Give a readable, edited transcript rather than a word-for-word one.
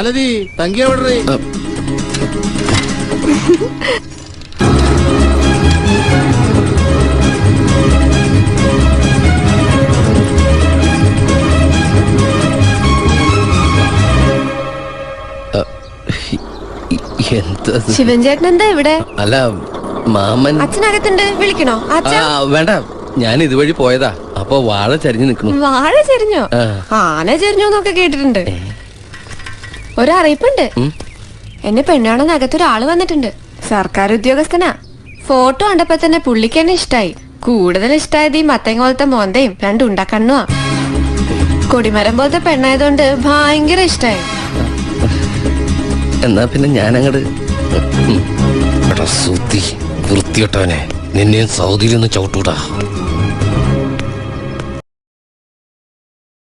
മാലതി തങ്കി എവിടെ? ശിവൻ ചേട്ടൻ എന്താ ഇവിടെ? അല്ല മാമൻ അച്ഛനകത്തുണ്ട്, വിളിക്കണോ? വേണ്ട, ഞാൻ ഇതുവഴി പോയതാ. അപ്പൊ വാഴ ചരിഞ്ഞു നിൽക്കുന്നു. വാഴ ചരിഞ്ഞോ? ആന ചരിഞ്ഞോന്നൊക്കെ കേട്ടിട്ടുണ്ട്. ഒരറിയിപ്പുണ്ട്, എന്നെ പെണ്ണാണെന്ന് അകത്തൊരാള് വന്നിട്ടുണ്ട്. സർക്കാർ ഉദ്യോഗസ്ഥനാ. ഫോട്ടോ കണ്ടപ്പോ തന്നെ പുള്ളിക്ക് എന്നെ ഇഷ്ടായി. കൂടുതൽ ഇഷ്ടായത് ഈ മത്തങ്ങ പോലത്തെ മോന്തയും രണ്ടുണ്ടക്കണ്ണുവാ. കൊടിമരം പോലത്തെ പെണ്ണായതുകൊണ്ട് ഭയങ്കര ഇഷ്ടായി. എന്നാ പിന്നെ ഞാനങ്ങട് വൃത്തിയോട്ടവനെ നിന്നെയും സൗദിയിലൊന്ന് ചവിട്ടൂടാ.